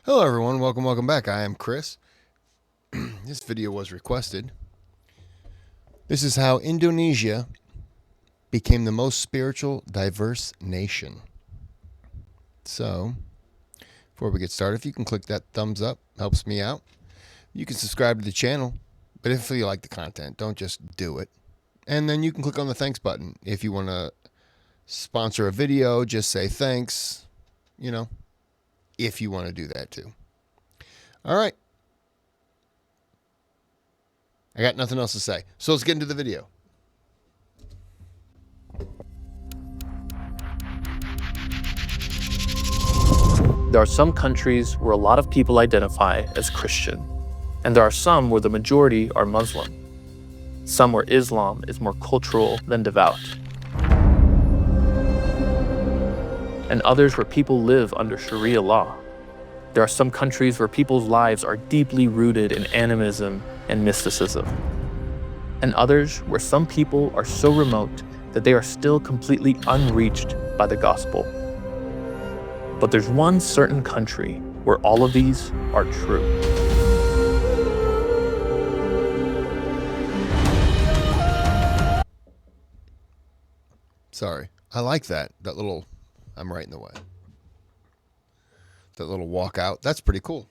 Hello everyone, welcome back. I am Kris. This video was requested. This is how Indonesia became the most spiritual, diverse nation. So, before we get started, if you can click that thumbs up, helps me out. You can subscribe to the channel, but if you like the content, don't just do it. And then you can click on the thanks button. If you want to sponsor a video, just say thanks, if you want to do that too. All right. I got nothing else to say. So let's get into the video. There are some countries where a lot of people identify as Christian, and there are some where the majority are Muslim. Some where Islam is more cultural than devout. And others where people live under Sharia law. There are some countries where people's lives are deeply rooted in animism and mysticism. And others where some people are so remote that they are still completely unreached by the gospel. But there's one certain country where all of these are true. Sorry. I like that. That little, I'm right in the way. That little walk out. That's pretty cool.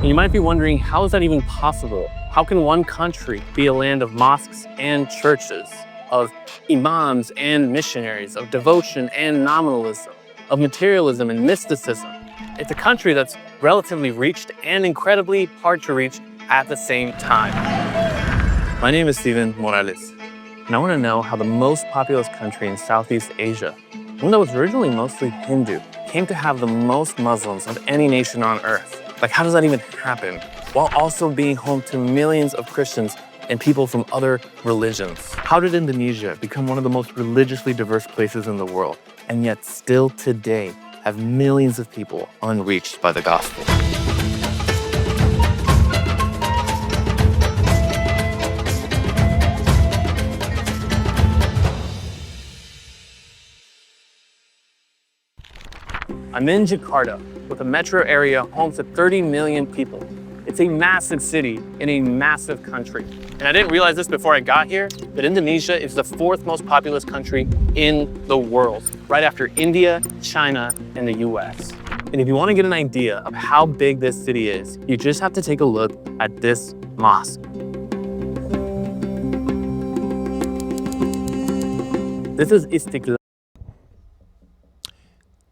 You might be wondering, how is that even possible? How can one country be a land of mosques and churches, of imams and missionaries, of devotion and nominalism, of materialism and mysticism? It's a country that's relatively reached and incredibly hard to reach at the same time. My name is Steven Morales, and I want to know how the most populous country in Southeast Asia, one that was originally mostly Hindu, came to have the most Muslims of any nation on earth. Like, how does that even happen? While also being home to millions of Christians and people from other religions. How did Indonesia become one of the most religiously diverse places in the world, and yet still today have millions of people unreached by the gospel? I'm in Jakarta, with a metro area home to 30 million people. It's a massive city in a massive country. And I didn't realize this before I got here, but Indonesia is the fourth most populous country in the world, right after India, China, and the US. And if you want to get an idea of how big this city is, you just have to take a look at this mosque. This is Istiklal.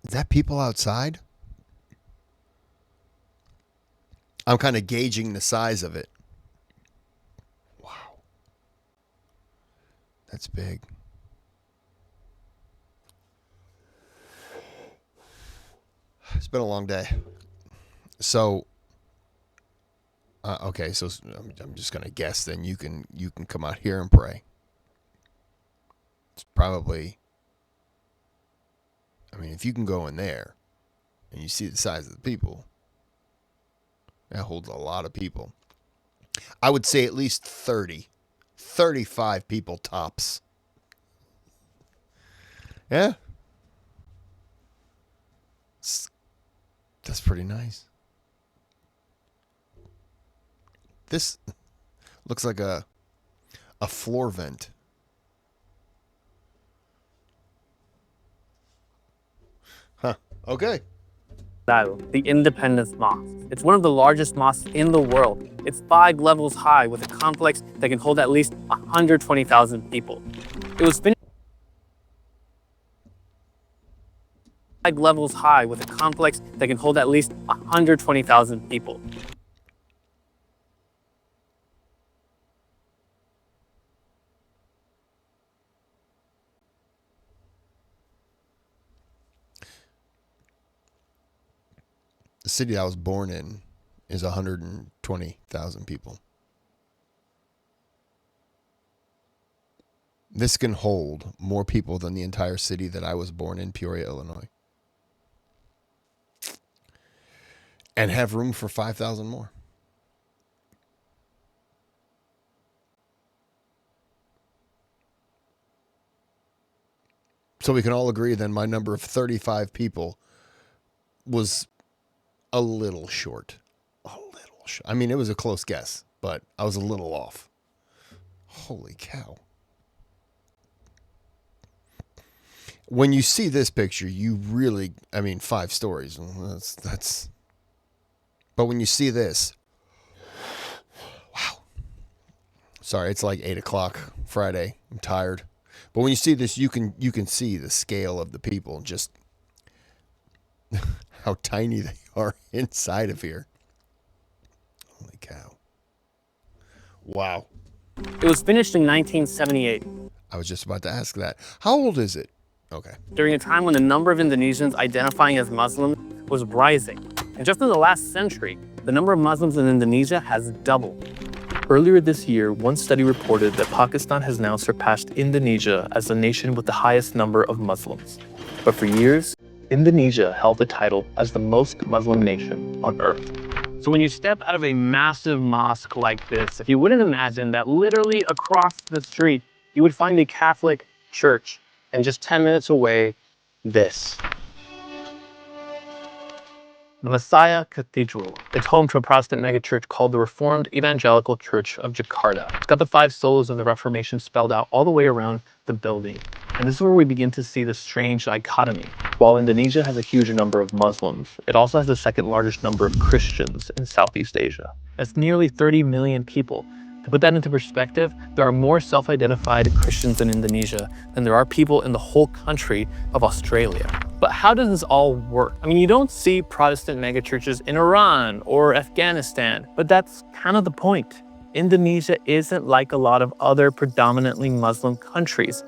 Is that people outside? I'm kind of gauging the size of it. Wow. That's big. It's been a long day. So, okay, so I'm just going to guess then you can come out here and pray. It's probably, I mean, if you can go in there and you see the size of the people, that holds a lot of people. I would say at least 30, 35 people tops. Yeah. That's pretty nice. This looks like a floor vent. Huh. Okay. The Independence Mosque. It's one of the largest mosques in the world. It's 5 levels high with a complex that can hold at least 120,000 people. It was finished 5 levels high with a complex that can hold at least 120,000 people. The city I was born in is 120,000 people. This can hold more people than the entire city that I was born in, Peoria, Illinois. and have room for 5,000 more. So we can all agree then my number of 35 people was a little short. I mean, it was a close guess, but I was a little off. Holy cow. When you see this picture, you really, I mean, 5 stories. That's. But when you see this, wow. Sorry, it's like 8 o'clock Friday. I'm tired. But when you see this, you can see the scale of the people, just how tiny they are inside of here. Holy cow. Wow. It was finished in 1978. I was just about to ask that. How old is it? Okay. During a time when the number of Indonesians identifying as Muslim was rising. And just in the last century, the number of Muslims in Indonesia has doubled. Earlier this year, one study reported that Pakistan has now surpassed Indonesia as the nation with the highest number of Muslims. But for years, Indonesia held the title as the most Muslim nation on earth. So when you step out of a massive mosque like this, if you wouldn't imagine that literally across the street, you would find a Catholic church, and just 10 minutes away, this. The Messiah Cathedral. It's home to a Protestant megachurch called the Reformed Evangelical Church of Jakarta. It's got the 5 solas of the Reformation spelled out all the way around the building. And this is where we begin to see the strange dichotomy. While Indonesia has a huge number of Muslims, it also has the second largest number of Christians in Southeast Asia. That's nearly 30 million people. To put that into perspective, there are more self-identified Christians in Indonesia than there are people in the whole country of Australia. But how does this all work? I mean, you don't see Protestant megachurches in Iran or Afghanistan, but that's kind of the point. Indonesia isn't like a lot of other predominantly Muslim countries.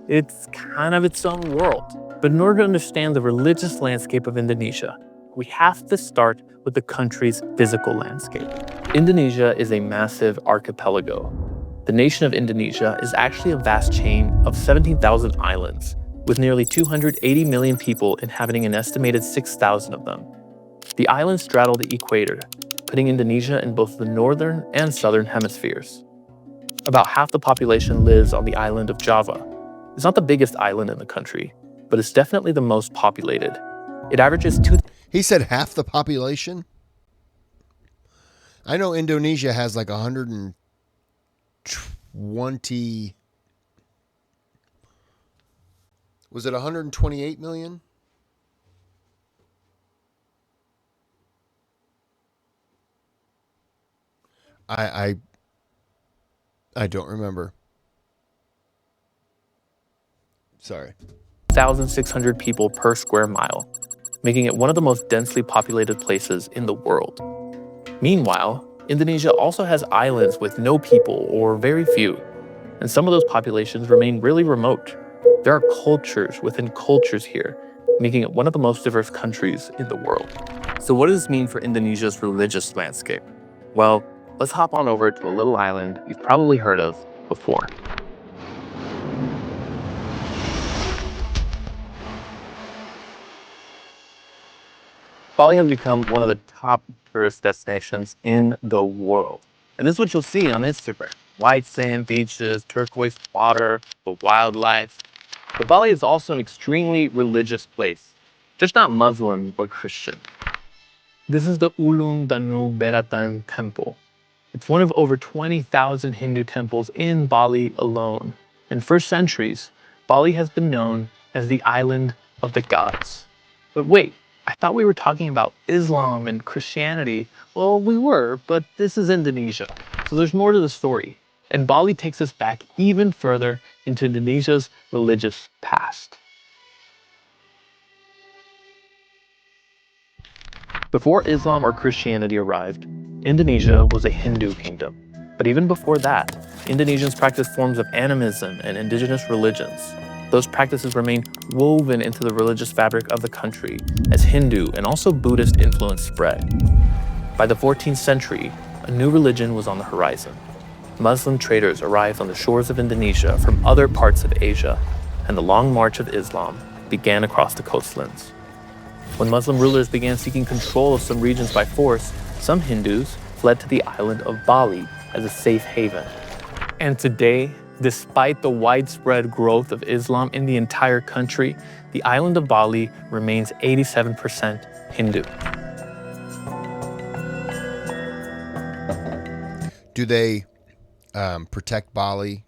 It's kind of its own world. But in order to understand the religious landscape of Indonesia, we have to start with the country's physical landscape. Indonesia is a massive archipelago. The nation of Indonesia is actually a vast chain of 17,000 islands, with nearly 280 million people inhabiting an estimated 6,000 of them. The islands straddle the equator, putting Indonesia in both the northern and southern hemispheres. About half the population lives on the island of Java. It's not the biggest island in the country, but it's definitely the most populated. It averages He said half the population? I know Indonesia has like 120. Was it 128 million? I don't remember. Sorry. 1,600 people per square mile, making it one of the most densely populated places in the world. Meanwhile, Indonesia also has islands with no people or very few, and some of those populations remain really remote. There are cultures within cultures here, making it one of the most diverse countries in the world. So what does this mean for Indonesia's religious landscape? Well, let's hop on over to a little island you've probably heard of before. Bali has become one of the top tourist destinations in the world. And this is what you'll see on Instagram. White sand beaches, turquoise water, the wildlife. But Bali is also an extremely religious place. Just not Muslim, but Christian. This is the Ulung Danu Beratan Temple. It's one of over 20,000 Hindu temples in Bali alone. And for centuries, Bali has been known as the island of the gods. But wait, I thought we were talking about Islam and Christianity. Well, we were, but this is Indonesia. So there's more to the story. And Bali takes us back even further into Indonesia's religious past. Before Islam or Christianity arrived, Indonesia was a Hindu kingdom. But even before that, Indonesians practiced forms of animism and indigenous religions. Those practices remain woven into the religious fabric of the country as Hindu and also Buddhist influence spread. By the 14th century, a new religion was on the horizon. Muslim traders arrived on the shores of Indonesia from other parts of Asia, and the long march of Islam began across the coastlands. When Muslim rulers began seeking control of some regions by force, some Hindus fled to the island of Bali as a safe haven. And today, despite the widespread growth of Islam in the entire country, the island of Bali remains 87% Hindu. Do they protect Bali?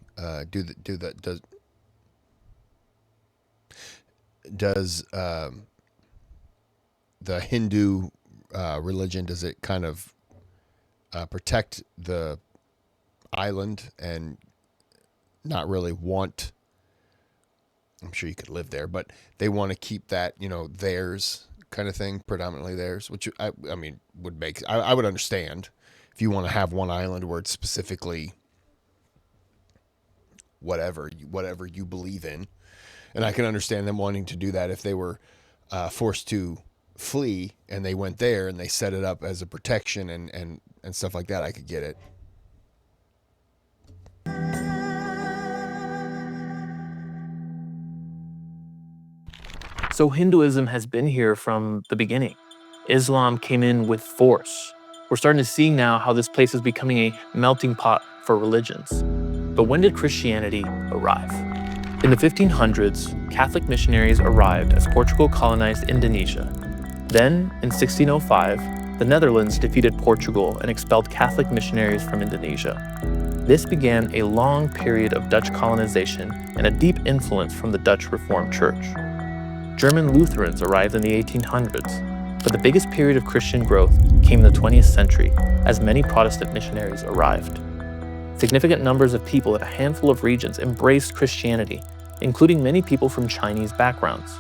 Does the Hindu religion, does it kind of protect the island and not really want, I'm sure you could live there, but they want to keep that, theirs kind of thing, predominantly theirs, which I mean would make, I would understand if you want to have one island where it's specifically whatever you believe in. And I can understand them wanting to do that if they were forced to flee and they went there and they set it up as a protection and stuff like that. I could get it. So Hinduism has been here from the beginning. Islam came in with force. We're starting to see now how this place is becoming a melting pot for religions. But when did Christianity arrive? In the 1500s, Catholic missionaries arrived as Portugal colonized Indonesia. Then, in 1605, the Netherlands defeated Portugal and expelled Catholic missionaries from Indonesia. This began a long period of Dutch colonization and a deep influence from the Dutch Reformed Church. German Lutherans arrived in the 1800s, but the biggest period of Christian growth came in the 20th century as many Protestant missionaries arrived. Significant numbers of people in a handful of regions embraced Christianity, including many people from Chinese backgrounds.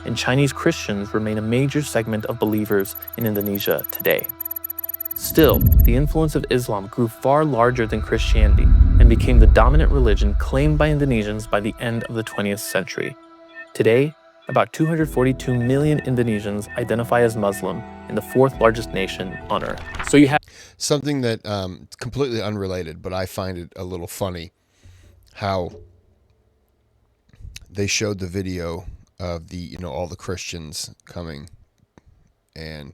And Chinese Christians remain a major segment of believers in Indonesia today. Still, the influence of Islam grew far larger than Christianity and became the dominant religion claimed by Indonesians by the end of the 20th century. Today, about 242 million Indonesians identify as Muslim in the fourth largest nation on earth. So you have something that completely unrelated, but I find it a little funny how they showed the video of the, all the Christians coming, and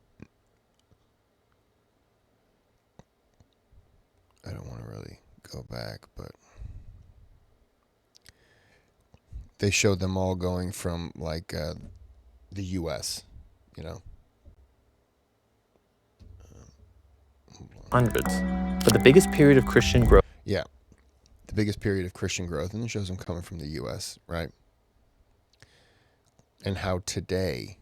I don't want to really go back, but they showed them all going from like the U.S., hundreds. But the biggest period of Christian growth. Yeah, the biggest period of Christian growth, and it shows them coming from the U.S., right? And how today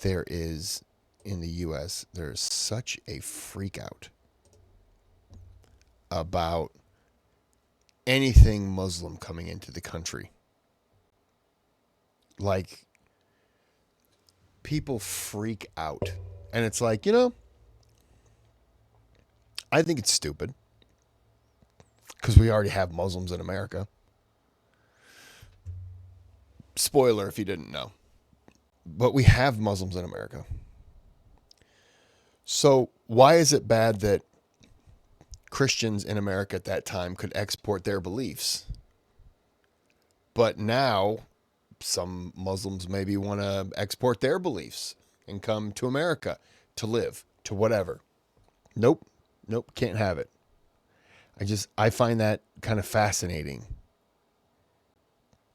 there is, in the U.S., there's such a freak out about anything Muslim coming into the country. Like, people freak out. And it's like, I think it's stupid because we already have Muslims in America. Spoiler if you didn't know. But we have Muslims in America. So why is it bad that Christians in America at that time could export their beliefs? But now some Muslims maybe want to export their beliefs and come to America to live, to whatever. Nope, can't have it. I find that kind of fascinating.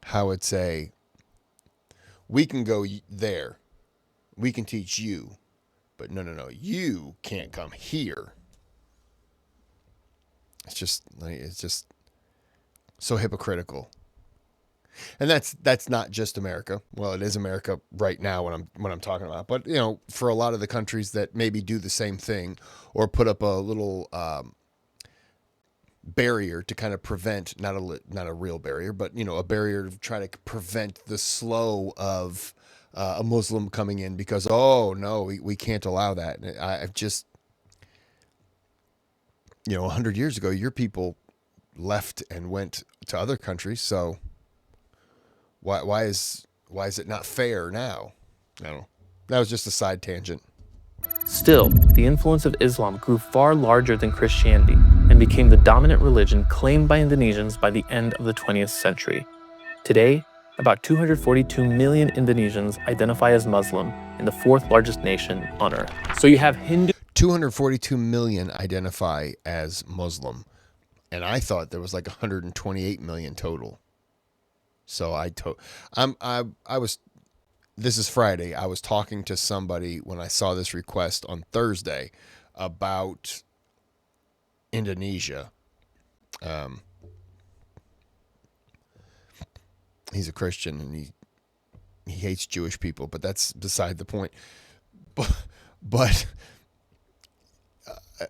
How it's we can go there, we can teach you, but no, you can't come here. It's just so hypocritical. And that's not just America. Well, it is America right now when I'm talking about. But for a lot of the countries that maybe do the same thing or put up a little barrier to kind of prevent, not a real barrier, but a barrier to try to prevent the flow of a Muslim coming in because we can't allow that. And I've just 100 years ago, your people left and went to other countries, so why is it not fair now? I don't know. That was just a side tangent. Still, the influence of Islam grew far larger than Christianity and became the dominant religion claimed by Indonesians by the end of the 20th century. Today, About 242 million Indonesians identify as Muslim in the fourth largest nation on earth. So you have Hindu 242 million identify as Muslim, and I thought there was like 128 million total. So this is Friday. I was talking to somebody when I saw this request on Thursday about Indonesia. He's a Christian and he hates Jewish people, but that's beside the point. But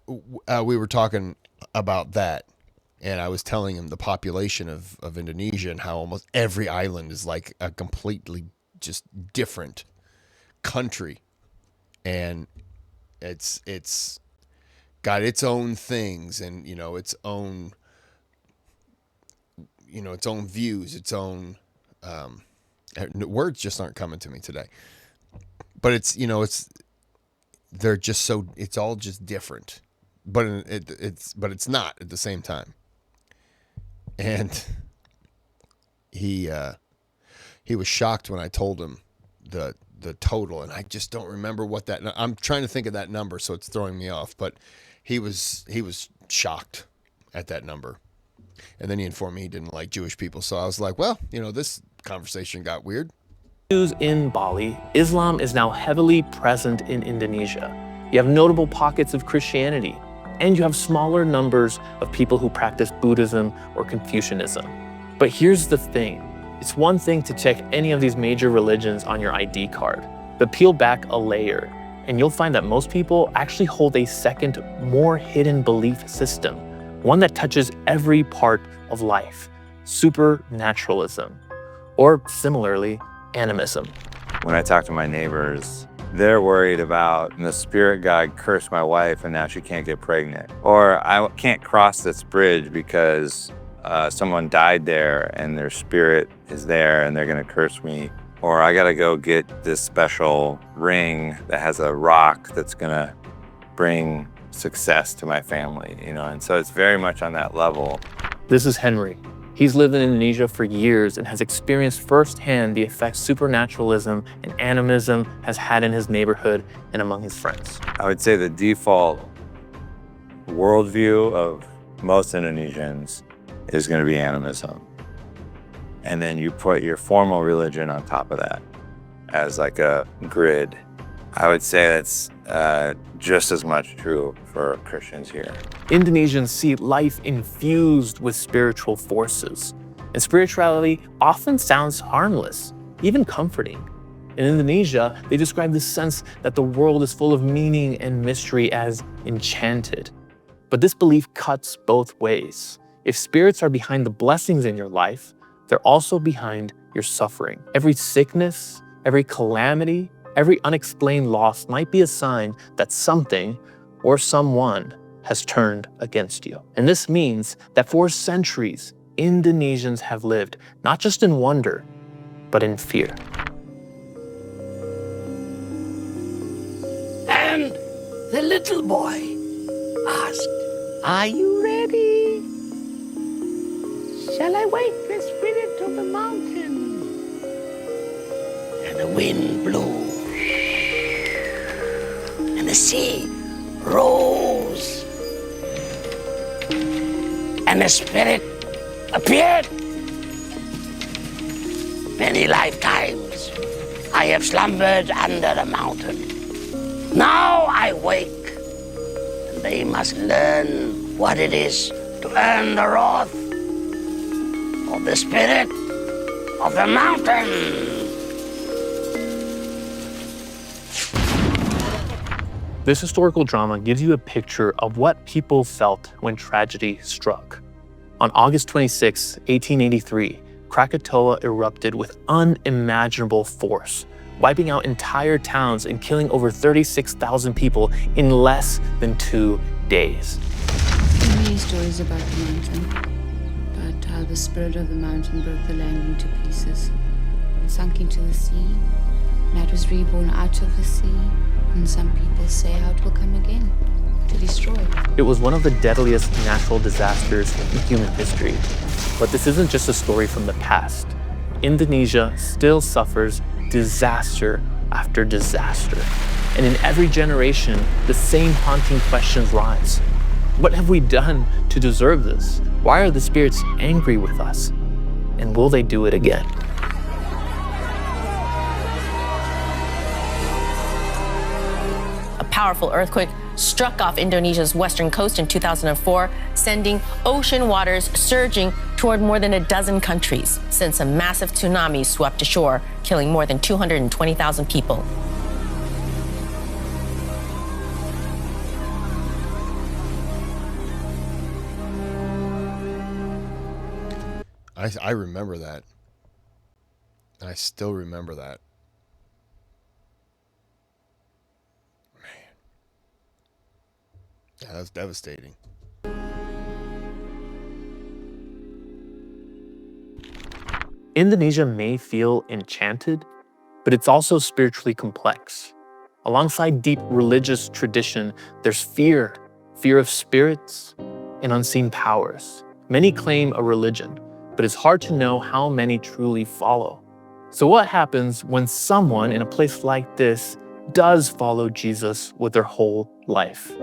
we were talking about that, and I was telling him the population of Indonesia and how almost every island is like a completely just different country, and it's got its own things, and its own views, its own words just aren't coming to me today. But it's they're just so, it's all just different, but it's not at the same time. And he was shocked when I told him the total, and I just don't remember what that. I'm trying to think of that number, so it's throwing me off. But he was shocked at that number, and then he informed me he didn't like Jewish people. So I was like, well, this conversation got weird. in Bali, Islam is now heavily present in Indonesia. You have notable pockets of Christianity, and you have smaller numbers of people who practice Buddhism or Confucianism. But here's the thing. It's one thing to check any of these major religions on your ID card, but peel back a layer, and you'll find that most people actually hold a second, more hidden belief system, one that touches every part of life: supernaturalism, or similarly, animism. When I talk to my neighbors, they're worried about the spirit guide cursed my wife and now she can't get pregnant. Or I can't cross this bridge because someone died there and their spirit is there and they're gonna curse me. Or I gotta go get this special ring that has a rock that's gonna bring success to my family, And so it's very much on that level. This is Henry. He's lived in Indonesia for years and has experienced firsthand the effects supernaturalism and animism has had in his neighborhood and among his friends. I would say the default worldview of most Indonesians is going to be animism. And then you put your formal religion on top of that as like a grid. I would say that's just as much true for Christians here. Indonesians see life infused with spiritual forces, and spirituality often sounds harmless, even comforting. In Indonesia, they describe the sense that the world is full of meaning and mystery as enchanted. But this belief cuts both ways. If spirits are behind the blessings in your life, they're also behind your suffering. Every sickness, every calamity, every unexplained loss might be a sign that something or someone has turned against you. And this means that for centuries, Indonesians have lived not just in wonder, but in fear. And the little boy asked, "Are you ready? Shall I wake the spirit of the mountain?" And the wind blew, and the sea rose, and the spirit appeared. Many lifetimes I have slumbered under the mountain. Now I wake, and they must learn what it is to earn the wrath of the spirit of the mountain. This historical drama gives you a picture of what people felt when tragedy struck. On August 26, 1883, Krakatoa erupted with unimaginable force, wiping out entire towns and killing over 36,000 people in less than 2 days. There are many stories about the mountain, about how the spirit of the mountain broke the land into pieces and sunk into the sea, and it was reborn out of the sea. And some people say how it will come again, to destroy. It was one of the deadliest natural disasters in human history. But this isn't just a story from the past. Indonesia still suffers disaster after disaster. And in every generation, the same haunting questions rise. What have we done to deserve this? Why are the spirits angry with us? And will they do it again? A powerful earthquake struck off Indonesia's western coast in 2004, sending ocean waters surging toward more than a dozen countries, since a massive tsunami swept ashore, killing more than 220,000 people. I remember that. I still remember that. Man. Yeah, that was devastating. Indonesia may feel enchanted, but it's also spiritually complex. Alongside deep religious tradition, there's fear of spirits and unseen powers. Many claim a religion, but it's hard to know how many truly follow. So what happens when someone in a place like this does follow Jesus with their whole life?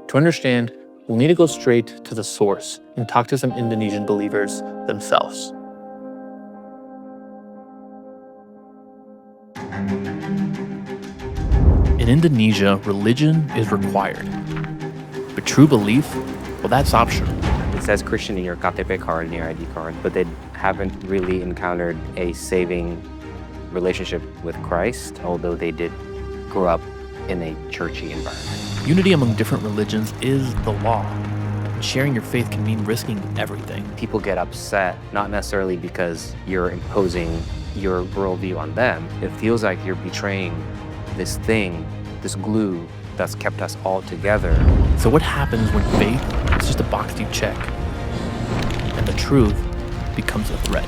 To understand, we'll need to go straight to the source and talk to some Indonesian believers themselves. In Indonesia, religion is required. But true belief, well, that's optional. It says Christian in your KTP card and your ID card, but they haven't really encountered a saving relationship with Christ, although they did grow up in a churchy environment. Unity among different religions is the law. And sharing your faith can mean risking everything. People get upset, not necessarily because you're imposing your worldview on them. It feels like you're betraying this thing, this glue that's kept us all together. So what happens when faith is just a box you check and the truth becomes a threat?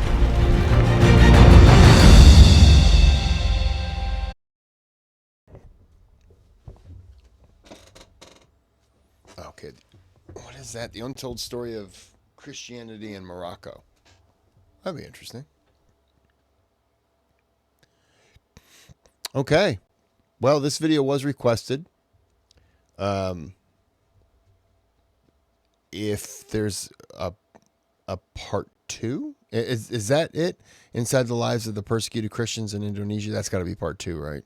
Okay, what is that? The untold story of Christianity in Morocco. That'd be interesting. Okay. Well, this video was requested. If there's a part 2, is that it? Inside the lives of the persecuted Christians in Indonesia? That's got to be part 2, right?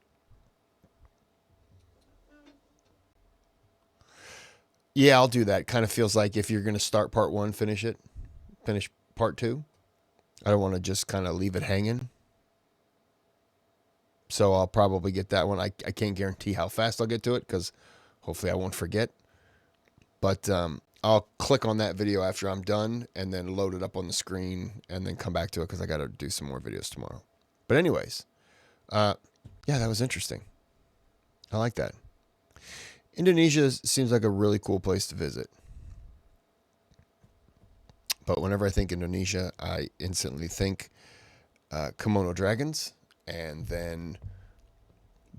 Yeah, I'll do that. Kind of feels like if you're going to start part 1, finish part 2. I don't want to just kind of leave it hanging. So I'll probably get that one. I can't guarantee how fast I'll get to it because hopefully I won't forget. But I'll click on that video after I'm done and then load it up on the screen and then come back to it because I got to do some more videos tomorrow. But anyways, yeah, that was interesting. I like that. Indonesia seems like a really cool place to visit. But whenever I think Indonesia, I instantly think kimono dragons and then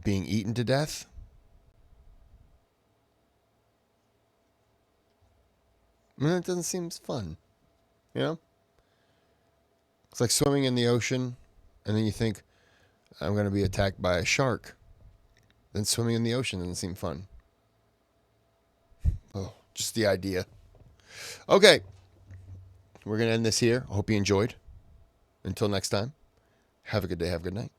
being eaten to death. I mean, that doesn't seem fun, you know? It's like swimming in the ocean, and then you think, I'm going to be attacked by a shark. Then swimming in the ocean doesn't seem fun. Oh, just the idea. Okay. We're going to end this here. I hope you enjoyed. Until next time, have a good day, have a good night.